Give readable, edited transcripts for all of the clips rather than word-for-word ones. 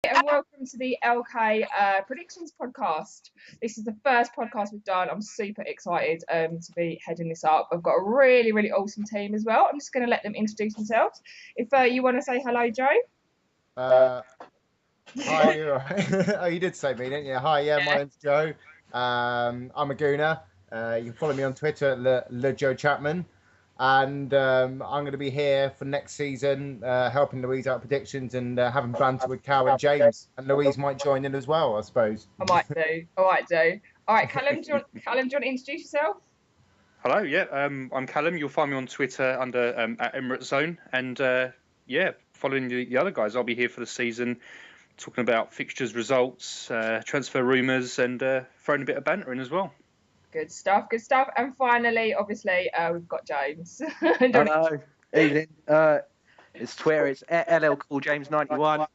And welcome to the LK Predictions podcast. This is the first podcast we've done. I'm super excited to be heading this up. I've got a really, really awesome team as well. I'm just going to let them introduce themselves. If you want to say hello, Joe. Hi, you're right. Oh, you did say me, didn't you? Hi, my name's Joe. I'm a gooner. You can follow me on Twitter at Le Joe Chapman. And I'm going to be here for next season, helping Louise out predictions and having banter with Cal and James. And Louise might join in as well, I suppose. I might do. All right, Callum, do you want to introduce yourself? Hello, I'm Callum. You'll find me on Twitter under at Emirates Zone. And following the other guys, I'll be here for the season, talking about fixtures, results, transfer rumours, and throwing a bit of banter in as well. Good stuff. And finally, obviously, we've got James. Hello, evening. It's Twitter. It's LL Cool James 91.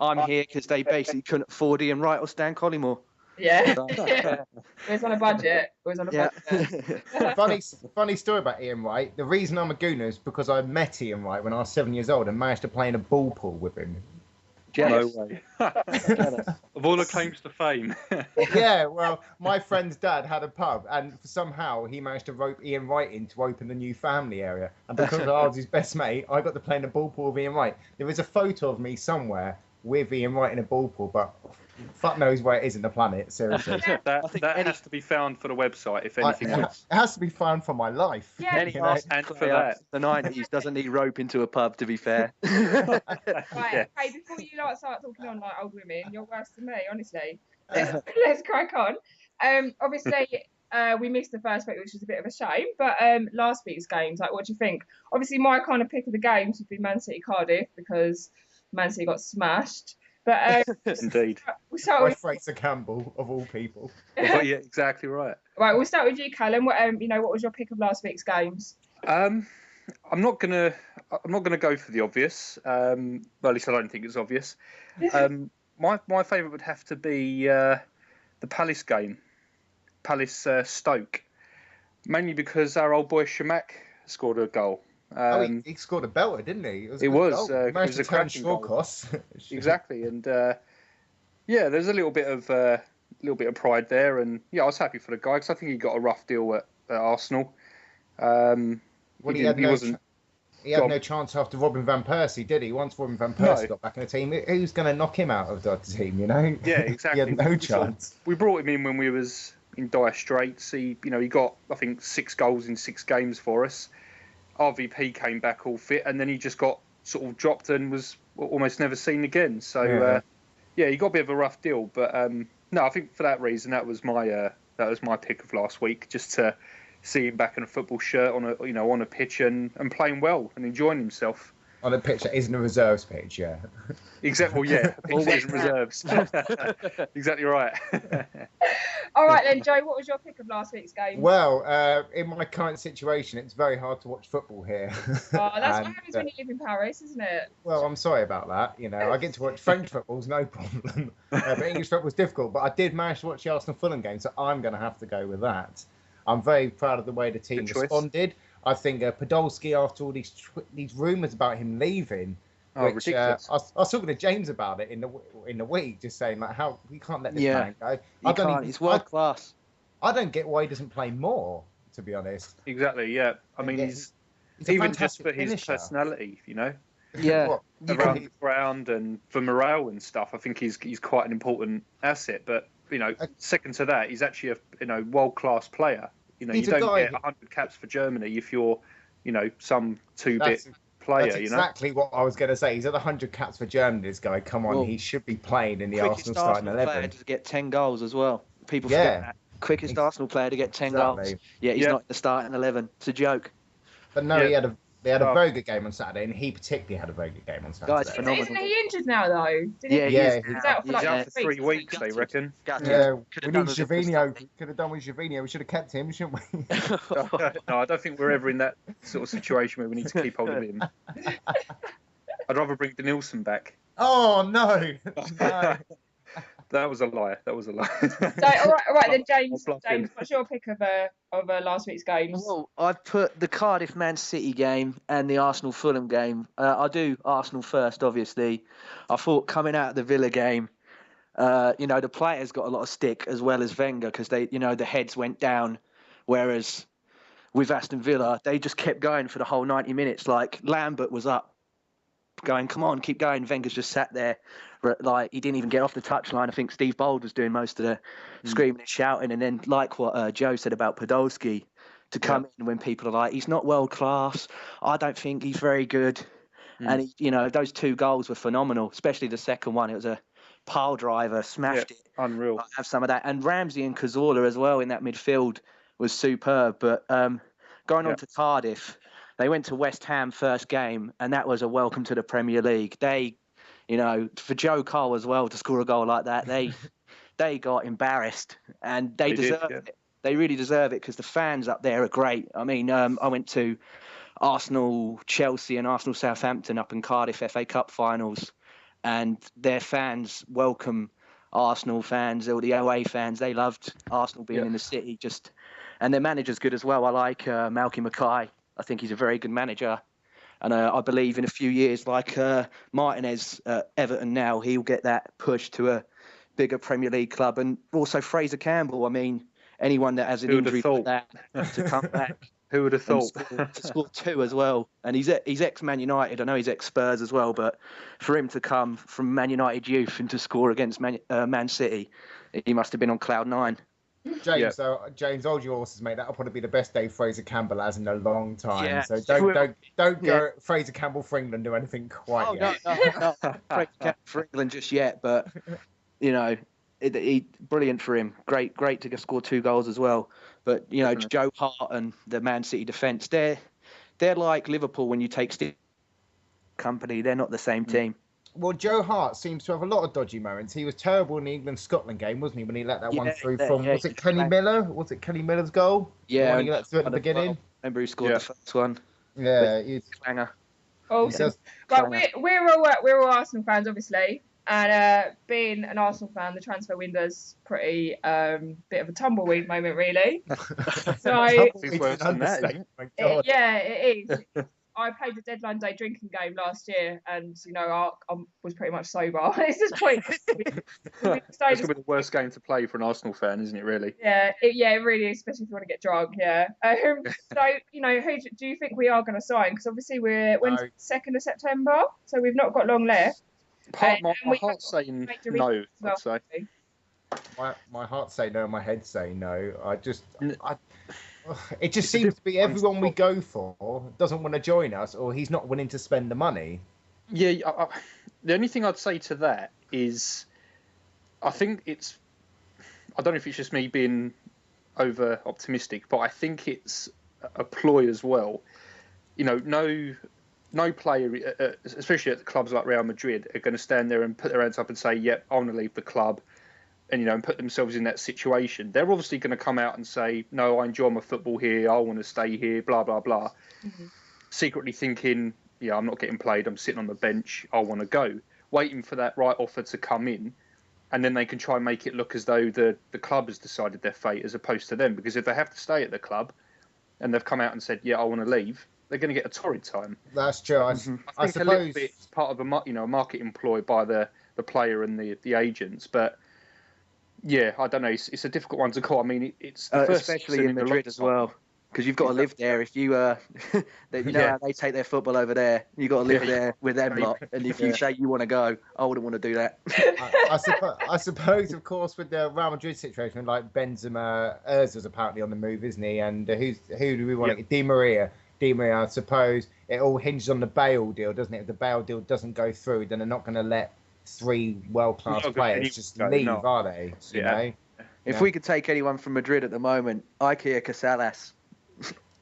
I'm here because they basically couldn't afford Ian Wright or Stan Collymore. Yeah. It was on a budget. Funny story about Ian Wright. The reason I'm a gooner is because I met Ian Wright when I was 7 years old and managed to play in a ball pool with him. Jealous. No way. Of all the claims to fame. Yeah, well, my friend's dad had a pub, and somehow he managed to rope Ian Wright in to open the new family area. And because I was his best mate, I got to play in a ball pool with Ian Wright. There is a photo of me somewhere with Ian Wright in a ball pool, but fuck knows where it is in the planet, seriously. that has to be found for the website, if anything else. It has to be found for my life. Yeah. Any and for that. The 90s doesn't need rope into a pub, to be fair. Right, hey, before you start talking on like old women, you're worse than me, honestly. Let's crack on. Obviously, we missed the first week, which was a bit of a shame. But last week's games, like, what do you think? Obviously, my kind of pick of the games would be Man City Cardiff because Man City got smashed. But Indeed. We'll start By with Fraser Campbell, of all people. Yeah, exactly right. Right, we'll start with you, Callum. What was your pick of last week's games? I'm not gonna go for the obvious. Well, at least I don't think it's obvious. My favourite would have to be the Palace game, Palace Stoke, mainly because our old boy Shamak scored a goal. He scored a belter, didn't he? It was a cracking goal. costs. Exactly, and there's a little bit of pride there, and I was happy for the guy because I think he got a rough deal at Arsenal. He had no chance after Robin van Persie, did he? Once Robin van Persie got back in the team, who's going to knock him out of the team? Yeah, exactly. He had no chance. We brought him in when we was in dire straits. He got I think 6 goals in 6 games for us. RVP came back all fit, and then he just got sort of dropped and was almost never seen again. So he got a bit of a rough deal. But no, I think for that reason that was my pick of last week, just to see him back in a football shirt on a pitch and playing well and enjoying himself. On a pitch that isn't a reserves pitch, yeah. Exactly, yeah. Always reserves. Exactly right. All right then, Joe, what was your pick of last week's game? Well, in my current situation, it's very hard to watch football here. Oh, that's what happens when you live in Paris, isn't it? Well, I'm sorry about that. I get to watch French football's no problem. But English football's difficult. But I did manage to watch the Arsenal Fulham game, so I'm going to have to go with that. I'm very proud of the way the team responded. I think Podolski, after all these rumours about him leaving, which I was talking to James about it in the week, just saying like how we can't let this man go. He's world class. I don't get why he doesn't play more, to be honest. Exactly, yeah. I mean, he's even just for his personality, Yeah, around the ground and for morale and stuff. I think he's quite an important asset. But second to that, he's actually a world class player. You don't get 100 caps for Germany if you're, some 2-bit player. That's exactly what I was going to say. He's at 100 caps for Germany, this guy. Come on, he should be playing in the Arsenal starting 11. Player to get 10 goals as well. People forget that. Quickest Arsenal player to get 10 goals. Yeah, he's not in the starting 11. It's a joke. But no, they had a very good game on Saturday, and he particularly had a very good game on Saturday. Guys, phenomenal. Isn't he injured now, though? He's out for he's out for 3 weeks, they reckon. Yeah, we need Gervinho. Could have done with Gervinho. We should have kept him, shouldn't we? No, I don't think we're ever in that sort of situation where we need to keep hold of him. I'd rather bring Denilson back. Oh, no. That was a lie. That was a lie. So, all right then, James. James, what's your pick of last week's games? Well, I've put the Cardiff Man City game and the Arsenal Fulham game. I'll do Arsenal first, obviously. I thought coming out of the Villa game, the players got a lot of stick as well as Wenger because the heads went down, whereas with Aston Villa, they just kept going for the whole 90 minutes. Like Lambert was up, going, come on, keep going. Wenger's just sat there, like he didn't even get off the touchline. I think Steve Bold was doing most of the screaming and shouting. And then, like what Joe said about Podolski, to come in when people are like, he's not world class. I don't think he's very good. And those 2 goals were phenomenal, especially the second one. It was a pile driver, smashed it. Unreal. Have some of that. And Ramsey and Cazorla as well in that midfield was superb. But going on to Cardiff, they went to West Ham first game, and that was a welcome to the Premier League. They, for Joe Cole as well to score a goal like that, they got embarrassed, and they deserve it. They really deserve it because the fans up there are great. I mean, I went to Arsenal Chelsea and Arsenal Southampton up in Cardiff FA Cup finals, and their fans welcome Arsenal fans, or the away fans. They loved Arsenal being in the city. And their manager's good as well. I like Malky Mackay. I think he's a very good manager. And I believe in a few years, like Martinez at Everton now, he'll get that push to a bigger Premier League club. And also Fraser Campbell. I mean, anyone that has an injury like that to come back. Who would have thought? To score 2 as well. And he's ex-Man United. I know he's ex-Spurs as well. But for him to come from Man United youth and to score against Man City, he must have been on cloud 9. James, hold your horses, mate. That'll probably be the best day Fraser Campbell has in a long time. Yeah. So don't go Fraser Campbell for England do anything quite yet. No, Fraser Campbell for England just yet, but brilliant for him. Great to score 2 goals as well. But Joe Hart and the Man City defence, they're like Liverpool when you take company. They're not the same team. Well, Joe Hart seems to have a lot of dodgy moments. He was terrible in the England-Scotland game, wasn't he, when he let that one through from, was it Kenny Miller? Was it Kenny Miller's goal? Yeah. When he let through at the beginning? Remember he scored the first one? Yeah. He's clanger. Oh, but we're all Arsenal fans, obviously. And being an Arsenal fan, the transfer window's pretty bit of a tumbleweed moment, really. So it is. I played the deadline day drinking game last year, and I was pretty much sober. It's just pointless. It's going to be the worst game to play for an Arsenal fan, isn't it? Really? Yeah, it really is, especially if you want to get drunk. Yeah. So who do you think we are going to sign? Because obviously we're 2nd of September, so we've not got long left. My heart's saying no. I'd say. My heart say no, my head say no. It just seems to be everyone we go for doesn't want to join us, or he's not willing to spend the money. Yeah, the only thing I'd say to that is, I think I don't know if it's just me being over optimistic, but I think it's a ploy as well. No player, especially at clubs like Real Madrid, are going to stand there and put their hands up and say, "Yep, I want to leave the club." And put themselves in that situation. They're obviously going to come out and say, "No, I enjoy my football here. I want to stay here." Blah blah blah. Mm-hmm. Secretly thinking, "Yeah, I'm not getting played. I'm sitting on the bench. I want to go." Waiting for that right offer to come in, and then they can try and make it look as though the club has decided their fate as opposed to them. Because if they have to stay at the club, and they've come out and said, "Yeah, I want to leave," they're going to get a torrid time. That's true. I think suppose a little bit it's part of a market employ by the player and the agents, but. Yeah, I don't know. It's a difficult one to call. I mean, it's the first especially in Madrid as well, because you've got to live there. If you how they take their football over there, you got to live there with them lot. And if you say you want to go, I wouldn't want to do that. I suppose, of course, with the Real Madrid situation, like Benzema, Özil's apparently on the move, isn't he? And who do we want? Di Maria. I suppose it all hinges on the Bale deal, doesn't it? If the Bale deal doesn't go through, then they're not going to let 3 world-class players just leave, are they? You know? If we could take anyone from Madrid at the moment, Iker Casillas.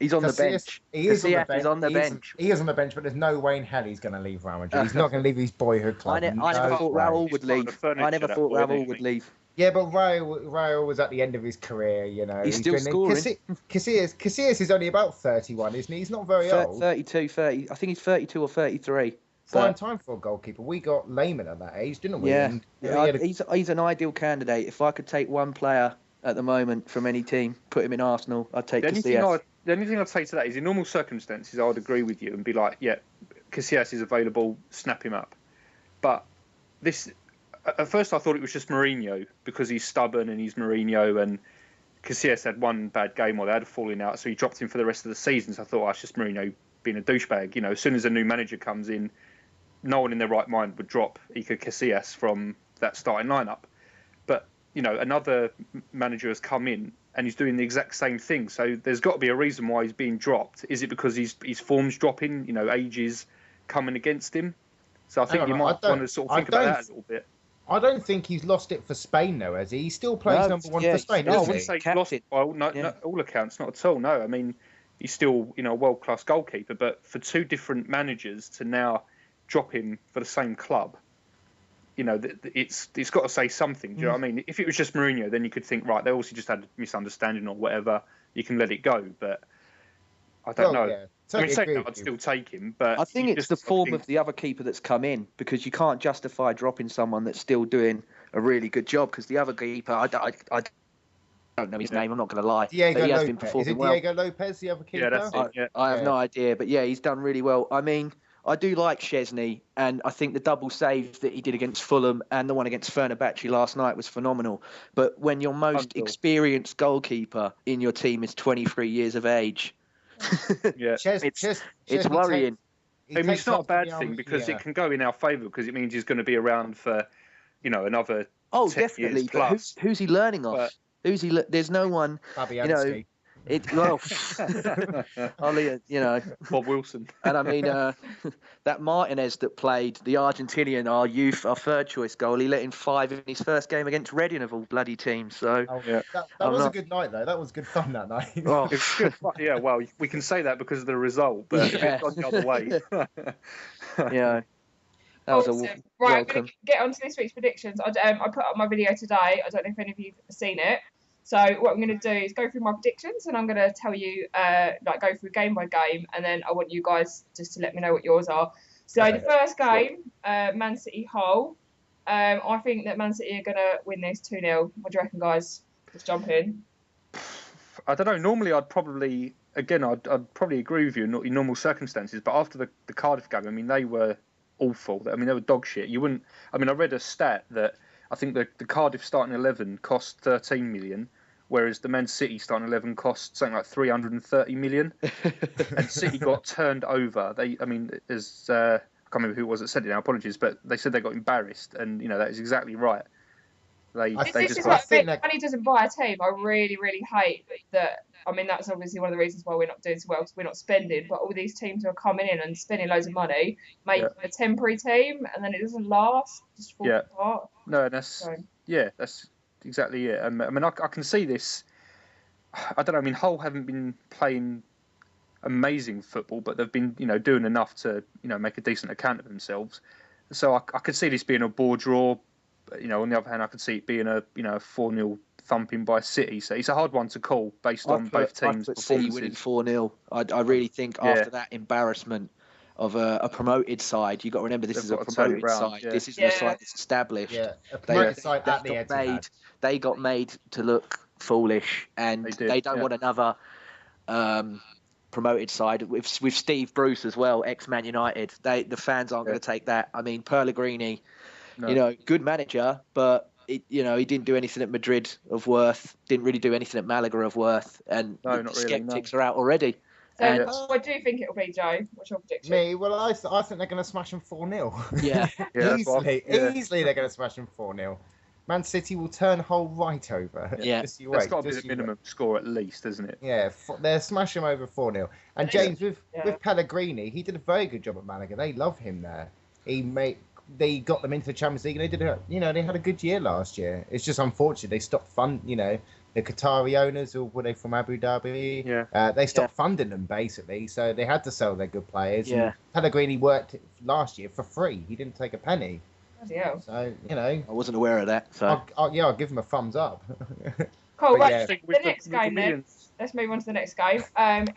He's on the bench. He is on the bench. He's on the bench. He is on the bench, but there's no way in hell he's going to leave Real Madrid. He's not going to leave his boyhood club. I never thought Raul would leave. Would leave. Yeah, but Raul was at the end of his career, He's still scoring. Casillas is only about 31, isn't he? He's not very old. 32, 30. I think he's 32 or 33. fine time for a goalkeeper. We got Lehmann at that age, didn't we? Yeah, And he's an ideal candidate. If I could take one player at the moment from any team, put him in Arsenal, I'd take Casillas. The only thing I'd say to that is, in normal circumstances, I would agree with you and be like, yeah, Casillas is available, snap him up. But this, at first I thought it was just Mourinho because he's stubborn and he's Mourinho, and Casillas had one bad game or they had a falling out, so he dropped him for the rest of the season. So I thought, it's just Mourinho being a douchebag. As soon as a new manager comes in, no one in their right mind would drop Iker Casillas from that starting lineup. But another manager has come in and he's doing the exact same thing. So there's got to be a reason why he's being dropped. Is it because his form's dropping? Age is coming against him. So I think you might want to sort of think about that a little bit. I don't think he's lost it for Spain, though, has he? He still plays number one for Spain, I wouldn't say lost it by all accounts, not at all. No, I mean, he's still a world-class goalkeeper, but for two different managers to now drop him for the same club, it's got to say something. Do you know what I mean? If it was just Mourinho, then you could think, right, they also just had a misunderstanding or whatever. You can let it go, but I don't know. Yeah. Totally I'd still take him, but I think it's the form of the other keeper that's come in, because you can't justify dropping someone that's still doing a really good job, because the other keeper, I don't know his name, I'm not going to lie. Diego he has Lopez. been performing Is it Diego Lopez, the other keeper? Yeah, that's it. Yeah. I have no idea, but yeah, he's done really well. I mean, I do like Szczesny, and I think the double save that he did against Fulham and the one against Fenerbahce last night was phenomenal. But when your most experienced goalkeeper in your team is 23 years of age, yeah, it's worrying. I mean, it's not a bad thing because it can go in our favour, because it means he's going to be around for, another. Oh, 10 definitely. years plus. Who's he learning off? There's no one. Fabianski. Bob Wilson. And I mean, that Martinez that played, the Argentinian, our third choice goal, he let in 5 in his first game against Reading of all bloody teams. So that was a good night, though. That was good fun that night. Oh. It was good fun. Yeah, well, we can say that because of the result, but it's gone the other way. Yeah. That was awesome. Right, I'm going to get on to this week's predictions. I put up my video today. I don't know if any of you've seen it. So what I'm going to do is go through my predictions, and I'm going to tell you, go through game by game, and then I want you guys just to let me know what yours are. So the first game, Man City Hull. I think that Man City are going to win this 2-0. What do you reckon, guys? Let's jump in. I don't know. Normally, I'd probably agree with you in normal circumstances, but after the Cardiff game, I mean, they were awful. I mean, they were dog shit. I read a stat that I think the Cardiff starting 11 cost 13 million, whereas the Man City starting 11 cost something like 330 million. And City got turned over. I can't remember who it was that said it now, apologies, but they said they got embarrassed, and that is exactly right. Money doesn't buy a team. I really, really hate that. I mean, that's obviously one of the reasons why we're not doing so well, because we're not spending. But all these teams who are coming in and spending loads of money, making a temporary team, and then it doesn't last, just falls apart. No, that's exactly it. I mean, I can see this. I don't know. I mean, Hull haven't been playing amazing football, but they've been, doing enough to, make a decent account of themselves. So I could see this being a ball draw. On the other hand, I could see it being a 4-0 thumping by City. So it's a hard one to call based on both teams' performances. City winning 4-0. I really think after that embarrassment of a promoted side, you've got to remember this is a promoted side. Yeah. This isn't a side that's established. Yeah, a promoted side at the Etihad. They got made to look foolish, and they don't want another promoted side with Steve Bruce as well, ex-Man United. The fans aren't going to take that. I mean, Pellegrini. No. Good manager, but he didn't do anything at Madrid of worth. Didn't really do anything at Malaga of worth, and the skeptics are out already. So, what do you think it'll be, Joe? What's your prediction? Me? Well, I think they're going to smash them 4-0. Yeah, Easily they're going to smash them 4-0. Man City will turn Hull right over. Yeah, that's got to be the minimum score at least, isn't it? Yeah, they'll smash them over 4-0. And James, with Pellegrini, he did a very good job at Malaga. They love him there. They got them into the Champions League, and they had a good year last year. It's just unfortunate they stopped the Qatari owners, or were they from Abu Dhabi? Yeah. They stopped funding them basically, so they had to sell their good players. Yeah. And Pellegrini worked last year for free. He didn't take a penny. Yeah. So I wasn't aware of that. So I'll give him a thumbs up. Cool. Right. The next game then. Let's move on to the next game.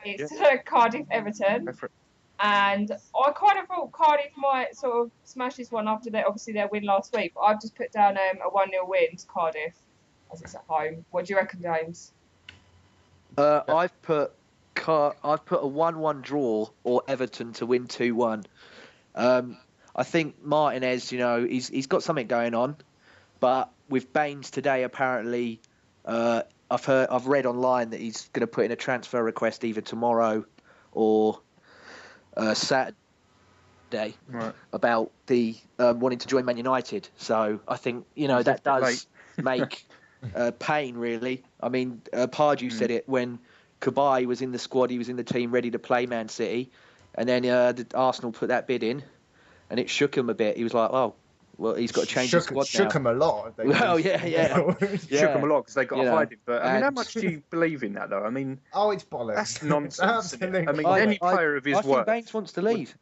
It's Cardiff Everton. And I kind of thought Cardiff might sort of smash this one after obviously their win last week. But I've just put down a 1-0 win to Cardiff as it's at home. What do you reckon, James? I've put a 1-1 draw or Everton to win 2-1. I think Martinez, he's got something going on, but with Baines today, apparently, I've read online that he's going to put in a transfer request either tomorrow or Saturday about the wanting to join Man United. So I think that does make pain really. I mean, Pardew said it when Cabaye was in the squad, he was in the team ready to play Man City, and then Arsenal put that bid in, and it shook him a bit. He was like, oh, well, he's got to change the squad now. Shook him a lot. Well, yeah. Shook him a lot because they got to hide him. But I mean, how much do you believe in that, though? I mean, it's bollocks. That's nonsense. Absolutely. I mean, any player of his worth. I think Baines wants to leave.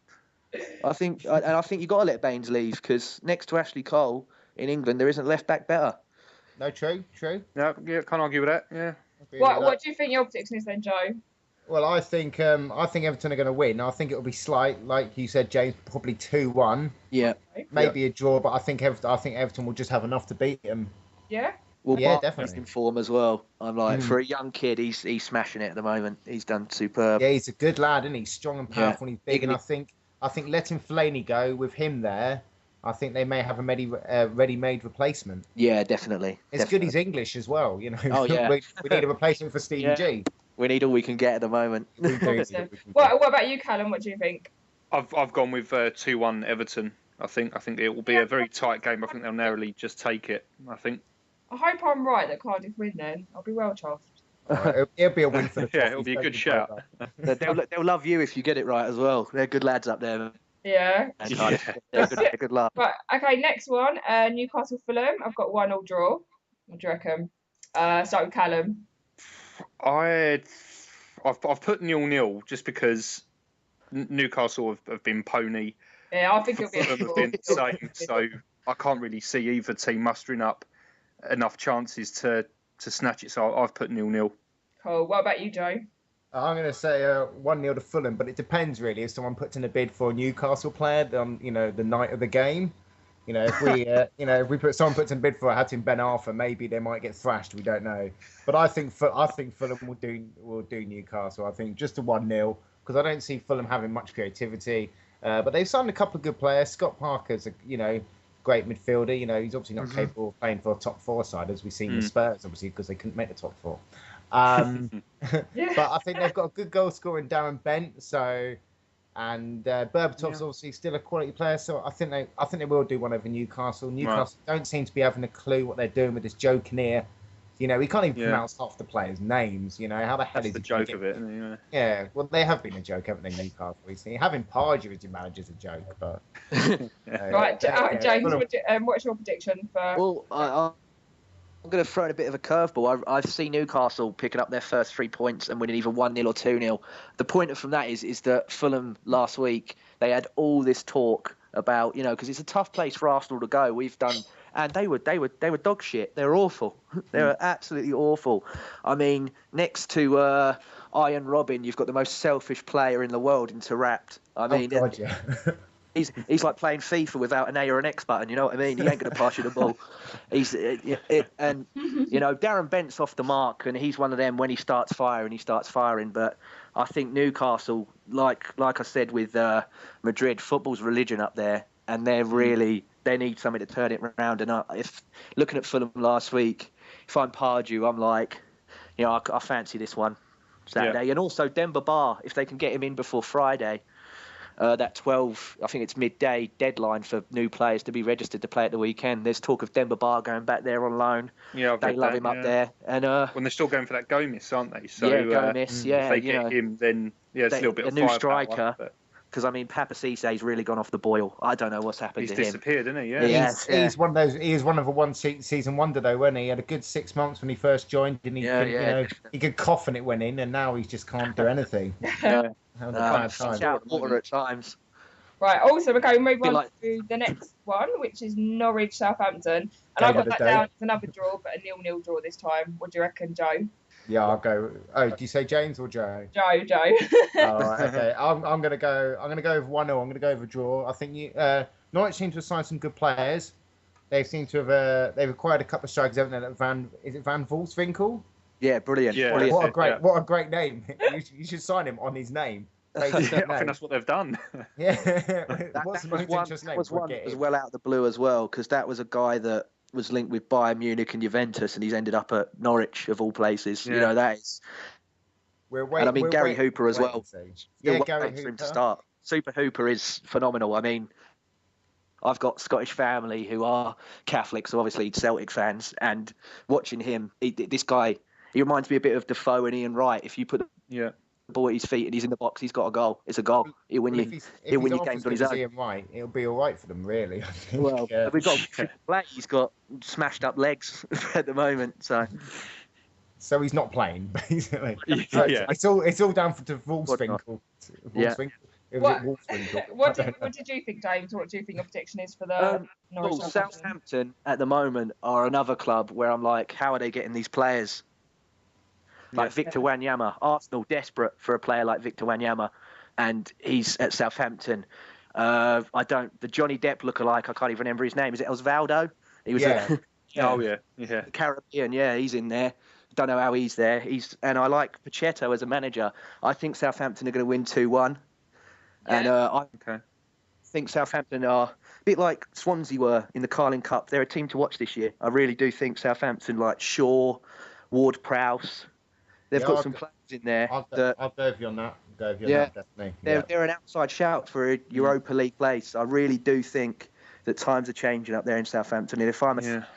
I think you've got to let Baines leave because next to Ashley Cole in England, there isn't left back better. No, true. Yeah, can't argue with that. Yeah. What do you think your prediction is then, Joe? Well, I think Everton are going to win. I think it will be slight, like you said, James, probably 2-1. Yeah. Maybe a draw, but I think Everton will just have enough to beat them. Yeah. Well, yeah, definitely in form as well. I'm like, for a young kid, he's smashing it at the moment. He's done superb. Yeah, he's a good lad, isn't he? He's strong and powerful, and he's big. And I think letting Fellaini go with him there, I think they may have a ready-made replacement. Yeah, definitely. It's good he's English as well, Oh, yeah. we need a replacement for Stevie G. We need all we can get at the moment. What about you, Callum? What do you think? I've gone with 2-1 Everton. I think it will be a very tight game. I think they'll narrowly just take it. I hope I'm right that Cardiff win then. I'll be well chuffed. It'll be a win for the yeah, it'll be a good shout. They'll love you if you get it right as well. They're good lads up there. Yeah. They're good lads. Right, okay, next one. Newcastle Fulham. I've got 1-1 draw. What do you reckon? Start with Callum. I've put 0-0 just because Newcastle have been pony. Yeah, I think it'll be have been the same. So I can't really see either team mustering up enough chances to snatch it. So I've put 0-0. Cool. What about you, Joe? I'm going to say 1-0 to Fulham, but it depends really. If someone puts in a bid for a Newcastle player, the night of the game, if we someone puts in a bid for Hatem Ben Arfa, maybe they might get thrashed. We don't know, but I think Fulham will do Newcastle. I think just a 1-0 because I don't see Fulham having much creativity. But they've signed a couple of good players. Scott Parker's a great midfielder. He's obviously not capable of playing for a top four side as we've seen with Spurs, obviously because they couldn't make the top four. But I think they've got a good goal scorer in Darren Bent. And Berbatov's obviously still a quality player, so I think they will do one over Newcastle. Newcastle don't seem to be having a clue what they're doing with this Joe Kinnear. He can't even pronounce half the players' names. How the hell is the joke of it? Yeah, well, they have been a joke, haven't they, Newcastle recently? Having Pardew as your manager is a joke, but right, James, what's your prediction for? Well, I'm going to throw in a bit of a curveball. I've seen Newcastle picking up their first 3 points and winning either 1-0 or 2-0. The point from that is that Fulham last week, they had all this talk about, because it's a tough place for Arsenal to go. And they were dog shit. They were awful. They were absolutely awful. I mean, next to Iron Robin, you've got the most selfish player in the world in Taarabt. I mean, He's like playing FIFA without an A or an X button. You know what I mean? He ain't going to pass you the ball. Darren Bent's off the mark, and he's one of them. When he starts firing, he starts firing. But I think Newcastle, like I said with Madrid, football's religion up there, and they need something to turn it around. And if looking at Fulham last week, if I'm Pardew, I'm like, I fancy this one Saturday, and also Demba Ba, if they can get him in before Friday. That 12, I think it's midday deadline for new players to be registered to play at the weekend. There's talk of Demba Ba going back there on loan. Yeah, they love him up there. And when they're still going for that Gomez, aren't they? So Gomez. If they get him, then it's a little bit of a new striker. Because Papa Cisse's really gone off the boil. I don't know what's happened to him. He's disappeared, isn't he? Yeah. He's one of those. He is one of a one-season wonder, though, wasn't he? He had a good 6 months when he first joined, and he could cough and it went in, and now he just can't do anything. Shout water at times. Right, also we're going to move on to the next one, which is Norwich Southampton. And I've got that down as another draw, but a 0-0 draw this time. What do you reckon, Joe? Yeah, I'll go. Oh, do you say James or Joe? Joe. All right, okay. I'm gonna go. I'm gonna go with 1-0. I'm gonna go with a draw. I think Norwich seem to have signed some good players. They seem to have they've acquired a couple of strikers, haven't they? Is it Van Wolfswinkel? Yeah, brilliant. Yeah, brilliant. What a great name. You should sign him on his name. I think that's what they've done. Yeah. That was one as well out of the blue as well, because that was a guy that was linked with Bayern Munich and Juventus, and he's ended up at Norwich of all places. Yeah. You know, that is. And I mean Gary Hooper as well. Yeah, Gary Hooper. For him to start. Super Hooper is phenomenal. I mean, I've got Scottish family who are Catholics, so obviously Celtic fans, and watching him, this guy, he reminds me a bit of Defoe and Ian Wright. If you put the ball at his feet and he's in the box, he's got a goal. It's a goal. He'll win you. He'll win your games on his own. Ian Wright, it'll be all right for them, really. I think. Well, we've got play. He's got smashed up legs at the moment, so he's not playing basically. Yeah. It's all down to Wolfswinkel. What did you think, James? What do you think your prediction is for the Norwich? Southampton at the moment are another club where I'm like, how are they getting these players? Like Victor Wanyama, Arsenal desperate for a player like Victor Wanyama, and he's at Southampton. The Johnny Depp lookalike, I can't even remember his name. Is it Osvaldo? He was Caribbean. Yeah, he's in there. Don't know how he's there. And I like Pochettino as a manager. I think Southampton are going to win 2-1. Yeah. And I think Southampton are a bit like Swansea were in the Carling Cup. They're a team to watch this year. I really do think Southampton, like Shaw, Ward-Prowse, they've got some players in there. I'll go with you on that. Definitely. They're an outside shout for a Europa League place. I really do think that times are changing up there in Southampton. And if I'm a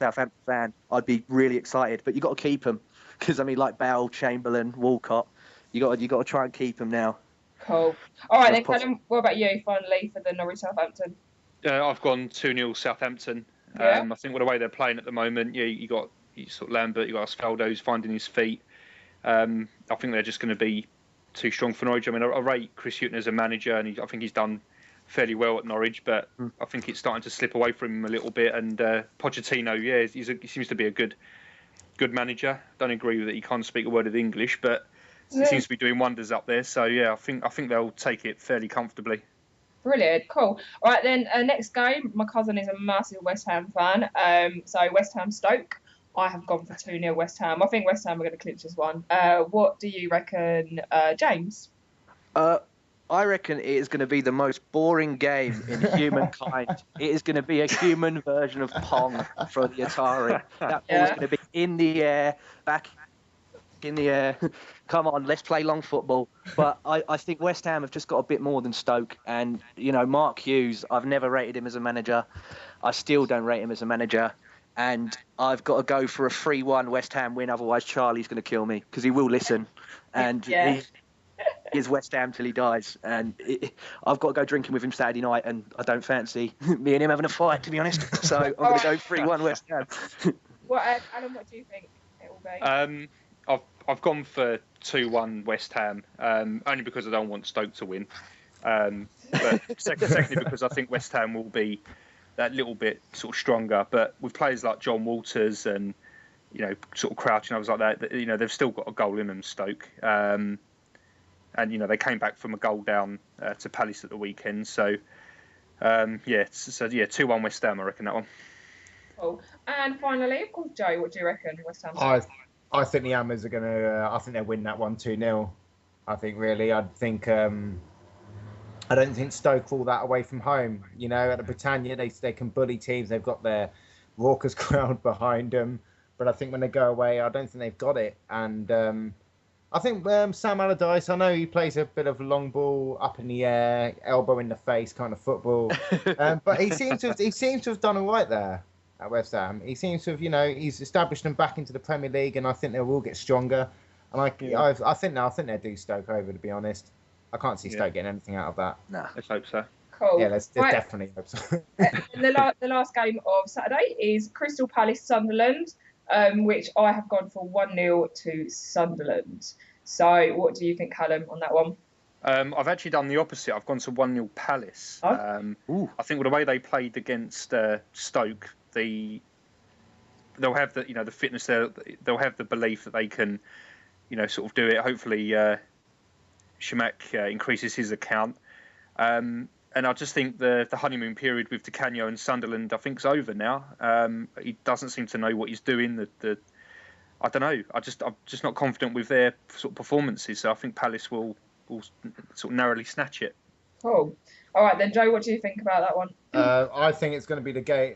Southampton fan, I'd be really excited. But you've got to keep them. Because, I mean, like Bale, Chamberlain, Walcott, you got to try and keep them now. Cool. All right, then, Callum, what about you, finally, for the Norwich Southampton? I've gone 2-0 Southampton. I think with the way they're playing at the moment, you got sort of Lambert, you got Osvaldo who's finding his feet. I think they're just going to be too strong for Norwich. I mean, I rate Chris Hughton as a manager, and I think he's done fairly well at Norwich, but I think it's starting to slip away from him a little bit. And Pochettino, he seems to be a good manager. Don't agree with it. He can't speak a word of English, but he seems to be doing wonders up there. So I think they'll take it fairly comfortably. Brilliant, cool. All right, then next game. My cousin is a massive West Ham fan. So West Ham Stoke. I have gone for 2-0 West Ham. I think West Ham are going to clinch this one. What do you reckon, James? I reckon it is going to be the most boring game in humankind. It is going to be a human version of Pong for the Atari. That ball is going to be in the air, back in the air. Come on, let's play long football. But I think West Ham have just got a bit more than Stoke. And, Mark Hughes, I've never rated him as a manager. I still don't rate him as a manager. And I've got to go for a 3-1 West Ham win. Otherwise, Charlie's going to kill me because he will listen. And he is West Ham till he dies. And I've got to go drinking with him Saturday night. And I don't fancy me and him having a fight, to be honest. So I'm going to go 3-1 West Ham. Alan, what do you think it will be? I've gone for 2-1 West Ham, only because I don't want Stoke to win. But secondly, because I think West Ham will be that little bit sort of stronger. But with players like John Walters and, sort of Crouch and others like that, they've still got a goal in them, Stoke. And, they came back from a goal down to Palace at the weekend. So, 2-1 West Ham, I reckon that one. Cool. And finally, of course, Joe, what do you reckon West Ham? I think the Hammers are going to. I think they'll win that one 2-0. I think really. I don't think Stoke fall that away from home. At the Britannia, they can bully teams. They've got their raucous crowd behind them. But I think when they go away, I don't think they've got it. And I think Sam Allardyce, I know he plays a bit of long ball up in the air, elbow in the face kind of football. But he seems to have done all right there at West Ham. He seems to have, he's established them back into the Premier League, and I think they will get stronger. And I think they'll do Stoke over, to be honest. I can't see Stoke getting anything out of that. No, let's hope so. Cool. Yeah, let's definitely hope so. The last game of Saturday is Crystal Palace Sunderland, which I have gone for 1-0 to Sunderland. So what do you think, Callum, on that one? I've actually done the opposite. I've gone to 1-0 Palace. I think with the way they played against Stoke, the they'll have the fitness there. They'll have the belief that they can, sort of do it. Hopefully, Shamak increases his account. And I just think the honeymoon period with Di Canio and Sunderland, I think, is over now. He doesn't seem to know what he's doing. I don't know. I'm just not confident with their sort of performances. So I think Palace will sort of narrowly snatch it. Cool. All right then, Joe. What do you think about that one? I think it's going to be the day.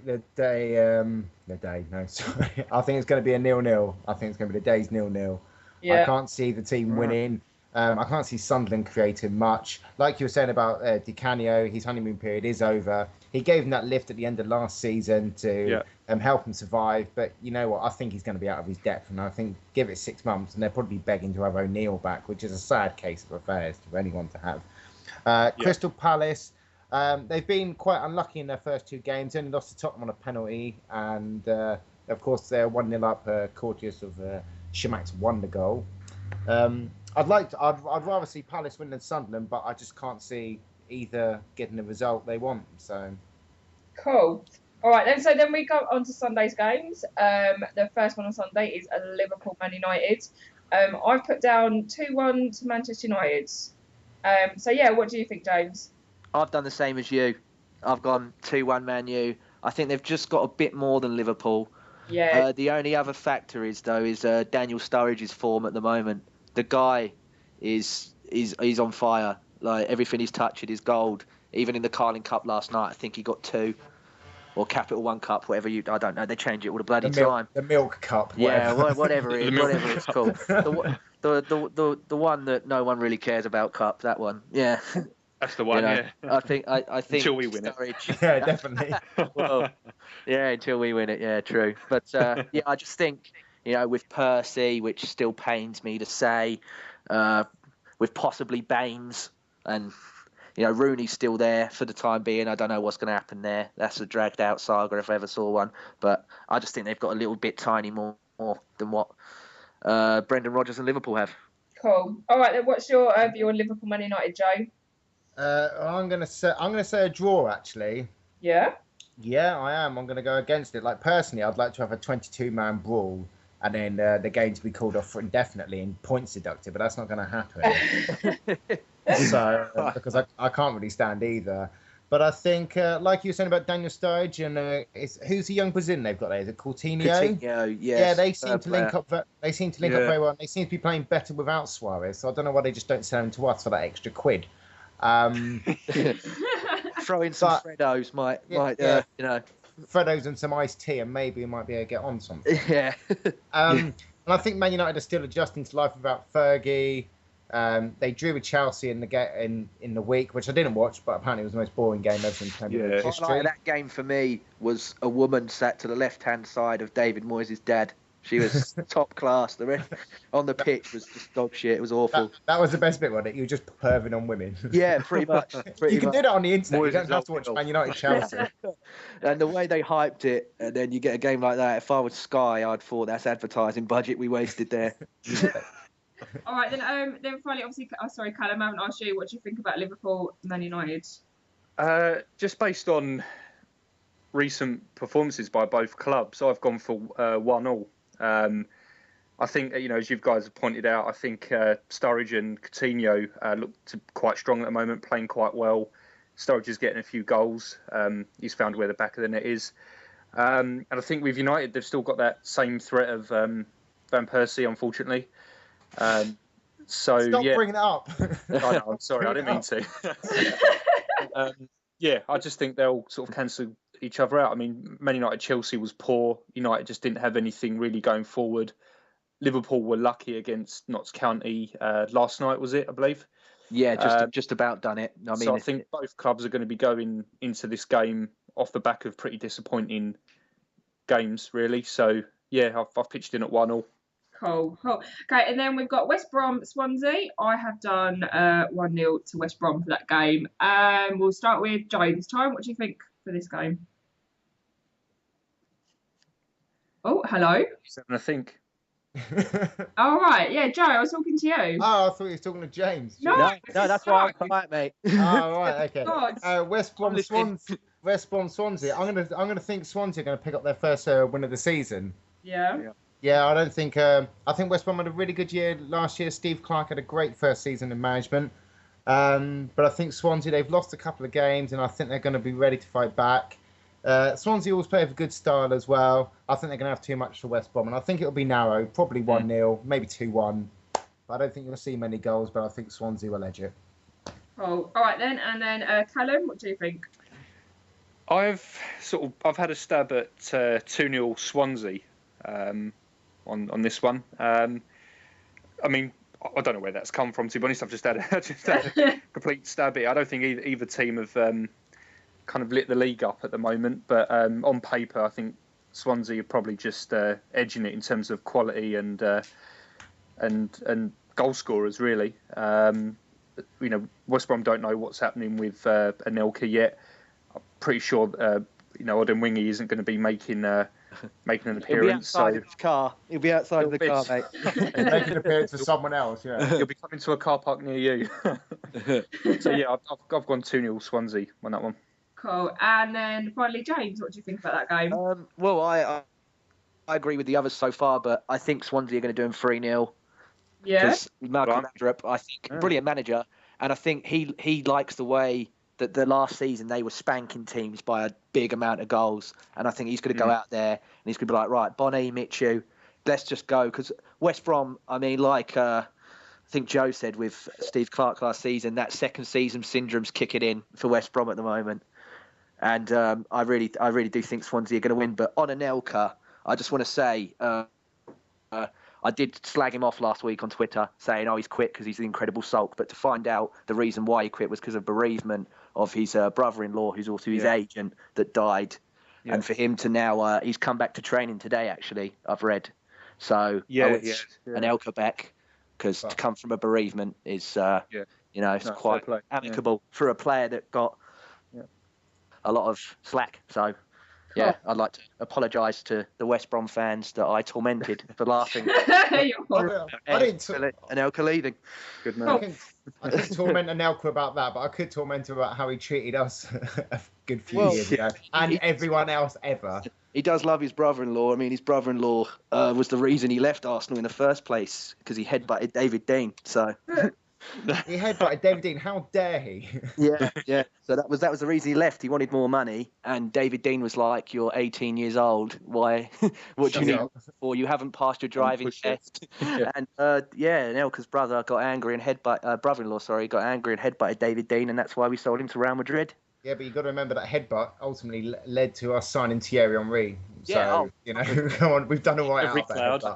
No, sorry. I think it's going to be a 0-0. I think it's going to be the day's 0-0. Yeah. I can't see the team winning. I can't see Sunderland creating much. Like you were saying about Di Canio, his honeymoon period is over. He gave him that lift at the end of last season to help him survive. But you know what? I think he's going to be out of his depth. And I think give it 6 months and they'll probably be begging to have O'Neill back, which is a sad case of affairs for anyone to have. Crystal Palace, they've been quite unlucky in their first 2 games. Only lost to Tottenham on a penalty. And, of course, they're 1-0 up, courteous of Shamak's wonder goal. I'd rather see Palace win than Sunderland, but I just can't see either getting the result they want. So cool. All right then. So then we go on to Sunday's games. The first one on Sunday is Liverpool Man United. I've put down 2-1 to Manchester United. So yeah, what do you think, James? I've done the same as you. I've gone 2-1 Man U. I think they've just got a bit more than Liverpool. Yeah. The only other factor is Daniel Sturridge's form at the moment. The guy is on fire. Like everything he's touching is gold. Even in the Carling Cup last night, I think he got 2, or Capital One Cup, whatever I don't know. They change it all the bloody time. The Milk Cup. Yeah, whatever it's called. The one that no one really cares about, Cup. That one. Yeah. That's the one. Yeah. I think until we win Sturridge, it. Yeah, definitely. Well, yeah, until we win it. Yeah, true. But yeah, I just think with Percy, which still pains me to say, with possibly Baines and Rooney's still there for the time being. I don't know what's going to happen there. That's a dragged out saga if I ever saw one. But I just think they've got a little bit tiny more than what Brendan Rodgers and Liverpool have. Cool. All right then. What's your view on Liverpool Man United, Joe? I'm gonna say a draw actually. Yeah. Yeah, I am. I'm gonna go against it. Like personally, I'd like to have a 22-man brawl. And then the game to be called off for indefinitely and points deducted, but that's not going to happen. So because I can't really stand either. But I think, like you were saying about Daniel Sturridge, and who's the young Brazilian they've got there? Is it Coutinho? Coutinho, yes. Yeah, they seem to link up. They seem to link up Yeah. very well. And they seem to be playing better without Suarez. So I don't know why they just don't sell him to us for that extra quid. Throw in some Freddos might Freddos and some iced tea, and maybe we might be able to get on something. Yeah. And I think Man United are still adjusting to life without Fergie. They drew with Chelsea in the week, which I didn't watch, but apparently it was the most boring game ever in Premier League history. That game for me was a woman sat to the left-hand side of David Moyes' dad. She was top class. The rest on the pitch was just dog shit. It was awful. That was the best bit, wasn't it? You were just perving on women. Yeah, pretty much. You can do that on the internet. Moyes You don't is have to watch Man United Chelsea. And the way they hyped it, and then you get a game like that. If I was Sky, I'd thought that's advertising budget we wasted there. All right then. Then finally, obviously, sorry, Callum, I haven't asked you. What do you think about Liverpool Man United? Just based on recent performances by both clubs, I've gone for 1-1. I think, as you guys have pointed out, I think Sturridge and Coutinho look quite strong at the moment, playing quite well. Sturridge is getting a few goals. He's found where the back of the net is. And I think with United, they've still got that same threat of Van Persie, unfortunately. Stop bringing it up. I know, I'm sorry, I didn't mean to. I just think they'll sort of cancel each other out. I mean, Man United Chelsea was poor. United just didn't have anything really going forward. Liverpool were lucky against Notts County last night, was it, I believe? Yeah, just about done it. I think both clubs are going to be going into this game off the back of pretty disappointing games, really. So, yeah, I've pitched in at 1-1. Cool. Okay, and then we've got West Brom Swansea. I have done 1-0 to West Brom for that game. We'll start with James. Time, what do you think for this game? Oh, hello. He's having a think. All right, yeah, Joe, I was talking to you. Oh, I thought you were talking to James. No, that's why I'm quiet, mate. Oh, right, okay. God. West Brom Swansea. I'm gonna think Swansea are gonna pick up their first win of the season. Yeah. Yeah, I don't think. I think West Brom had a really good year last year. Steve Clarke had a great first season in management. But I think Swansea, they've lost a couple of games, and I think they're going to be ready to fight back. Swansea always play with a good style as well. I think they're going to have too much for West Brom, and I think it'll be narrow, probably 1-0, maybe 2-1. I don't think you'll see many goals, but I think Swansea will edge it. Oh, all right then. And then Callum, what do you think? I've had a stab at 2-0 Swansea on this one. I mean, I don't know where that's come from. To be honest, I've just had a complete stab at it. I don't think either team have kind of lit the league up at the moment. But on paper, I think Swansea are probably just edging it in terms of quality and goal scorers, really. West Brom don't know what's happening with Anelka yet. I'm pretty sure Odemwingie isn't going to be making an appearance. He'll be outside of his car. He'll be outside of the car, mate. Making an appearance for someone else, yeah. He'll be coming to a car park near you. So yeah, I've gone 2-0 Swansea on that one. Cool. And then finally, James, what do you think about that game? Well, I agree with the others so far, but I think Swansea are going to do him 3-0. Yeah. Because Malcolm Laudrup, I think, brilliant manager, and I think he likes the way that the last season they were spanking teams by a big amount of goals, and I think he's going to go out there and he's going to be like, right, Bonnie, Michu, let's just go. Because West Brom, I mean, like I think Joe said with Steve Clarke last season, that second season syndrome's kicking in for West Brom at the moment, and I really do think Swansea are going to win. But on Anelka, I just want to say. I did slag him off last week on Twitter, saying, he's quit because he's an incredible sulk. But to find out the reason why he quit was because of bereavement of his brother-in-law, who's also his agent, that died. Yeah. And for him to now, he's come back to training today, actually, I've read. So Anelka back, because to come from a bereavement is, it's quite amicable for a player that got a lot of slack. So... yeah, I'd like to apologise to the West Brom fans that I tormented for laughing. Anelka leaving. Good man. I didn't torment Anelka about that, but I could torment him about how he treated us a good few years ago, and everyone else ever. He does love his brother-in-law. I mean, his brother-in-law was the reason he left Arsenal in the first place, because he headbutted David Dein. So... He headbutted David Dein. How dare he? Yeah. So that was the reason he left. He wanted more money, and David Dein was like, "You're 18 years old. Why? What do you need for? You haven't passed your driving test." And Anelka's brother got angry and brother-in-law got angry and headbutted David Dein, and that's why we sold him to Real Madrid. Yeah, but you've got to remember that headbutt ultimately led to us signing Thierry Henry. So, come on, we've done all right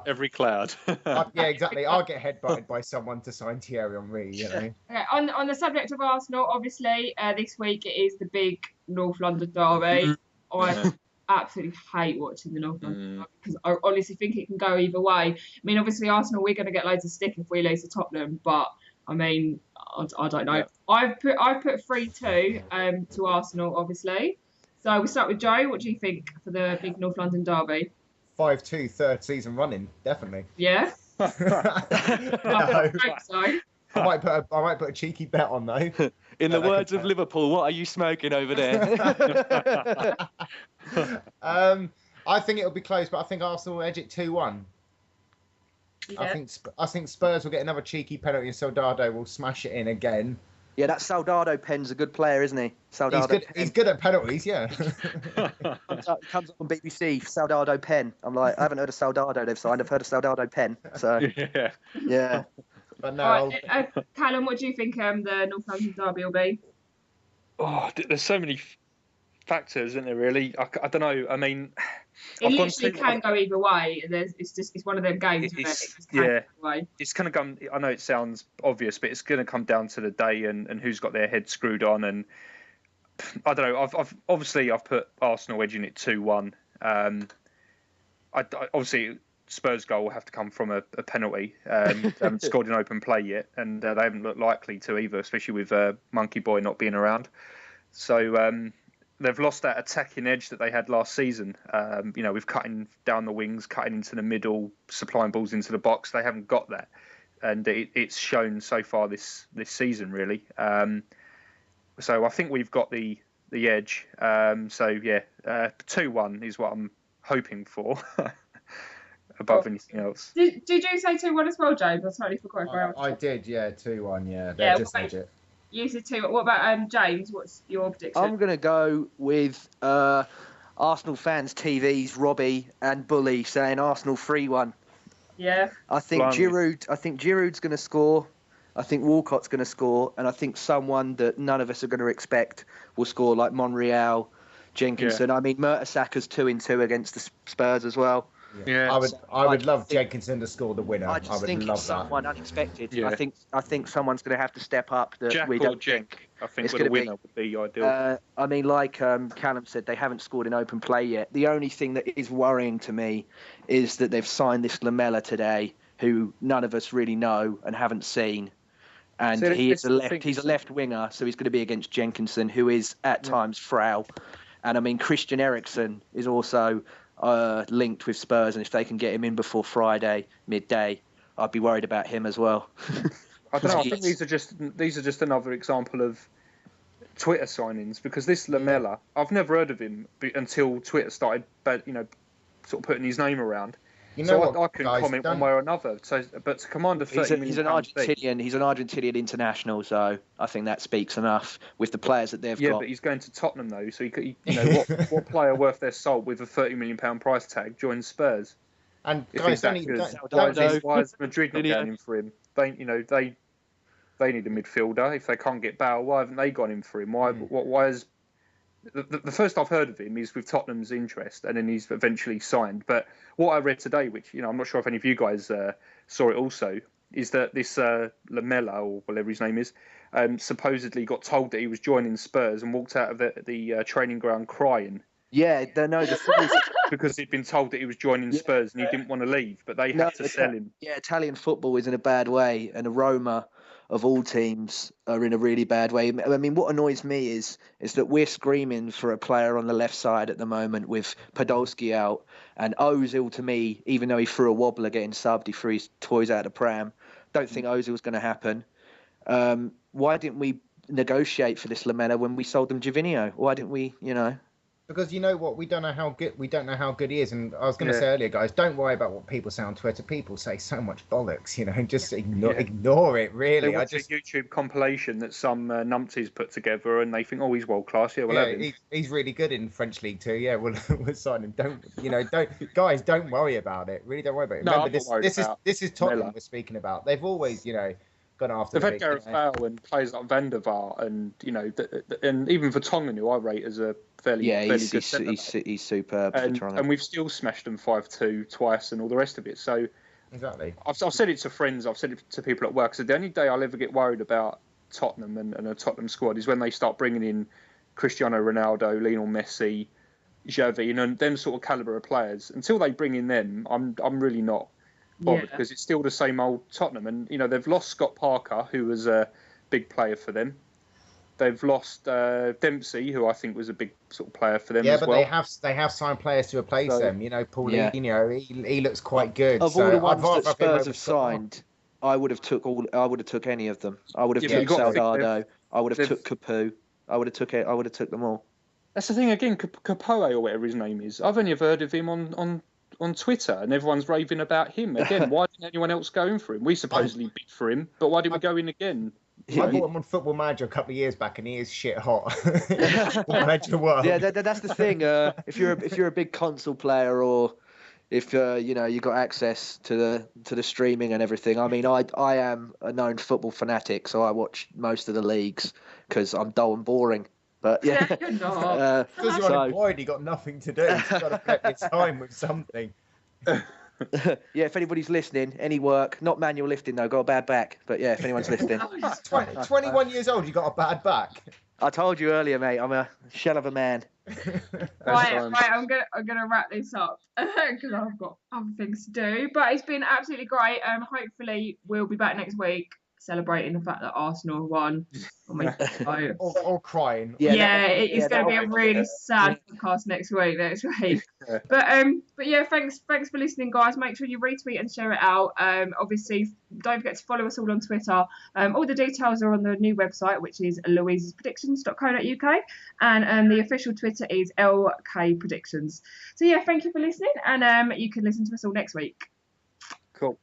Every cloud. Yeah, exactly. I'll get headbutted by someone to sign Thierry Henry, Okay, on the subject of Arsenal, obviously, this week it is the big North London derby. I absolutely hate watching the North London derby because I honestly think it can go either way. I mean, obviously, Arsenal, we're going to get loads of stick if we lose to Tottenham, but, I mean... I don't know. Yeah. I've put 3-2 to Arsenal, obviously. So we'll start with Joe. What do you think for the big North London derby? 5-2, third season running, definitely. Yeah. No. I might put a cheeky bet on though. In the words of Liverpool, what are you smoking over there? I think it'll be close, but I think Arsenal will edge it 2-1. Yeah. I think Spurs will get another cheeky penalty and Soldado will smash it in again. Yeah, that Soldado Penn's a good player, isn't he? He's good at penalties, yeah. Comes up on BBC, Soldado Penn. I'm like, I haven't heard of Soldado they've signed. I've heard of Soldado Penn. So yeah. But no. Callum, what do you think the North London derby will be? Oh, there's so many factors, isn't there? Really, I don't know. I mean, it literally can go either way. It's one of them games. It's kind of come. I know it sounds obvious, but it's going to come down to the day and who's got their head screwed on. And I don't know. I've put Arsenal edging it 2-1. Obviously Spurs goal will have to come from a penalty. They haven't scored an open play yet, and they haven't looked likely to either, especially with Monkey Boy not being around. So. They've lost that attacking edge that they had last season. With cutting down the wings, cutting into the middle, supplying balls into the box. They haven't got that, and it's shown so far this season really. So I think we've got the edge. 2-1 is what I'm hoping for. above anything else. Did you say 2-1 as well, James? I totally forgot. I did, yeah, 2-1, yeah. They're just legit. You said 2. What about James? What's your prediction? I'm going to go with Arsenal fans, TVs, Robbie and Bully saying Arsenal 3-1. Yeah. I think Giroud's going to score. I think Walcott's going to score, and I think someone that none of us are going to expect will score, like Monreal, Jenkinson. Yeah. I mean, Mertesack's 2-2 against the Spurs as well. Yeah. I would love Jenkinson to score the winner. I would love someone that. Unexpected. Yeah. I think someone's going to have to step up. That Jack we or Jenk, I think the winner would be ideal. I mean, like Callum said, they haven't scored in open play yet. The only thing that is worrying to me is that they've signed this Lamela today, who none of us really know and haven't seen. And so he's a left winger, so he's going to be against Jenkinson, who is at times frail. And I mean, Christian Eriksen is also linked with Spurs, and if they can get him in before Friday midday, I'd be worried about him as well. I don't know. I think these are just another example of Twitter signings, because this Lamela, I've never heard of him until Twitter started, sort of putting his name around. I can comment one way or another. So, but to command a 30 million, he's an Argentinian international. So I think that speaks enough with the players that they've got. Yeah, but he's going to Tottenham though. So what player worth their salt with a £30 million price tag joins Spurs? And why is Madrid not going in for him? They need a midfielder. If they can't get Bale, why haven't they gone in for him? Why is the first I've heard of him is with Tottenham's interest, and then he's eventually signed. But what I read today, which I'm not sure if any of you guys saw it also, is that this Lamela, or whatever his name is, supposedly got told that he was joining Spurs and walked out of the training ground crying. Yeah, because he'd been told that he was joining Spurs and he didn't want to leave, but they had to sell him. Yeah, Italian football is in a bad way, and Roma of all teams are in a really bad way. I mean, what annoys me is that we're screaming for a player on the left side at the moment with Podolski out, and Ozil, to me, even though he threw a wobbler getting subbed, he threw his toys out of the pram. Don't think Ozil was going to happen. Why didn't we negotiate for this Lamela when we sold them Gervinho? Why didn't we, Because you know what, we don't know how good he is, and I was going to say earlier, guys, don't worry about what people say on Twitter. People say so much bollocks, just ignore it. Really, a YouTube compilation that some numpties put together, and they think, oh, he's world class. Yeah, well, he's really good in French League too. Yeah, we'll sign him. Don't worry about it. Really, don't worry about it. Remember, this is Tottenham we're speaking about. They've always, gone after. They've had Gareth Bale and players like Van der Vaart, and and even Vertonghen, who I rate as a fairly good he's superb. And we've still smashed them 5-2 twice, and all the rest of it. So exactly, I've said it to friends, I've said it to people at work. So the only day I'll ever get worried about Tottenham and a Tottenham squad is when they start bringing in Cristiano Ronaldo, Lionel Messi, Xavi, and them sort of calibre of players. Until they bring in them, I'm really not bothered, because it's still the same old Tottenham. And they've lost Scott Parker, who was a big player for them. They've lost Dempsey, who I think was a big sort of player for them as well. Yeah, but they have signed players to replace them. Paulinho, he looks quite good. Of all the ones that Spurs have signed, I would have took any of them. I would have took Soldado. I would have took Capu. I would have took them all. That's the thing again, Capoe or whatever his name is. I've only ever heard of him on Twitter, and everyone's raving about him. Again, why didn't anyone else go in for him? We supposedly bid for him, but why didn't we go in again? I bought him on Football Manager a couple of years back, and he is shit hot. Yeah, that's the thing. If you're a big console player, or if you got access to the streaming and everything. I mean, I am a known football fanatic, so I watch most of the leagues because I'm dull and boring. But yeah, you're not. Because you're unemployed, you got nothing to do. You've got to spend your time with something. Yeah, if anybody's listening, any work, not manual lifting though, got a bad back. But yeah, if anyone's listening. 21 years old, you got a bad back. I told you earlier, mate, I'm a shell of a man. Right, I'm gonna wrap this up because I've got other things to do. But it's been absolutely great. Hopefully we'll be back next week. celebrating the fact that Arsenal won. Or crying. It's going to be a really sad podcast next week. But yeah, thanks for listening, guys. Make sure you retweet and share it out. Obviously, don't forget to follow us all on Twitter. All the details are on the new website, which is louisespredictions.co.uk, and the official Twitter is LK Predictions. So yeah, thank you for listening, and you can listen to us all next week. Cool.